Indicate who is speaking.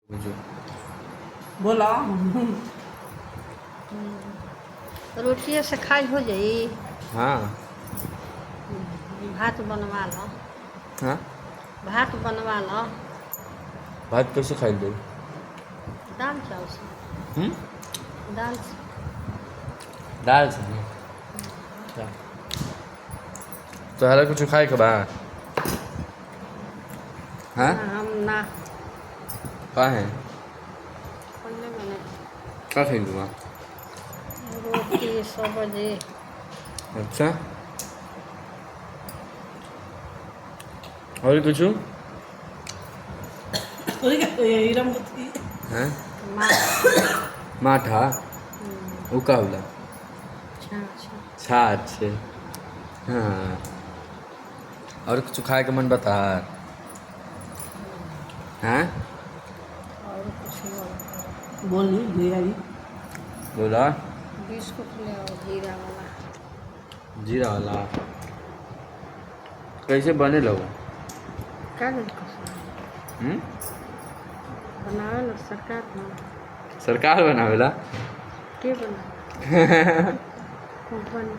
Speaker 1: બીજું
Speaker 2: बोला
Speaker 3: रोटिए से खाई हो जाई।
Speaker 1: हाँ
Speaker 3: भात बनवा लो।
Speaker 1: हाँ
Speaker 3: भात बनवा लो।
Speaker 1: भात कैसे खाई दे
Speaker 3: दाल चावल से। दाल से।
Speaker 1: दाल से नहीं क्या तोहरा कुछ खाए के बा हाँ
Speaker 3: ना हम ना
Speaker 1: का है
Speaker 3: पहले मैंने
Speaker 1: का खाई
Speaker 3: रोटी सब्जी
Speaker 1: अच्छा और कुछ
Speaker 2: इरम बुद्धि
Speaker 1: हैं
Speaker 3: माछ।
Speaker 1: माठा वो का होला
Speaker 3: छाछ।
Speaker 1: छाछ से हाँ और कुछ खाए के मन बता हैं
Speaker 3: और कुछ नहीं।
Speaker 2: बोली ले आई
Speaker 1: बोला
Speaker 3: बिस्कुट ले आओ जीरा वाला।
Speaker 1: जीरा वाला कैसे बने लगो
Speaker 3: क्या बनावे ना सरकार ना
Speaker 1: सरकार बनावेला
Speaker 3: के बना कंपनी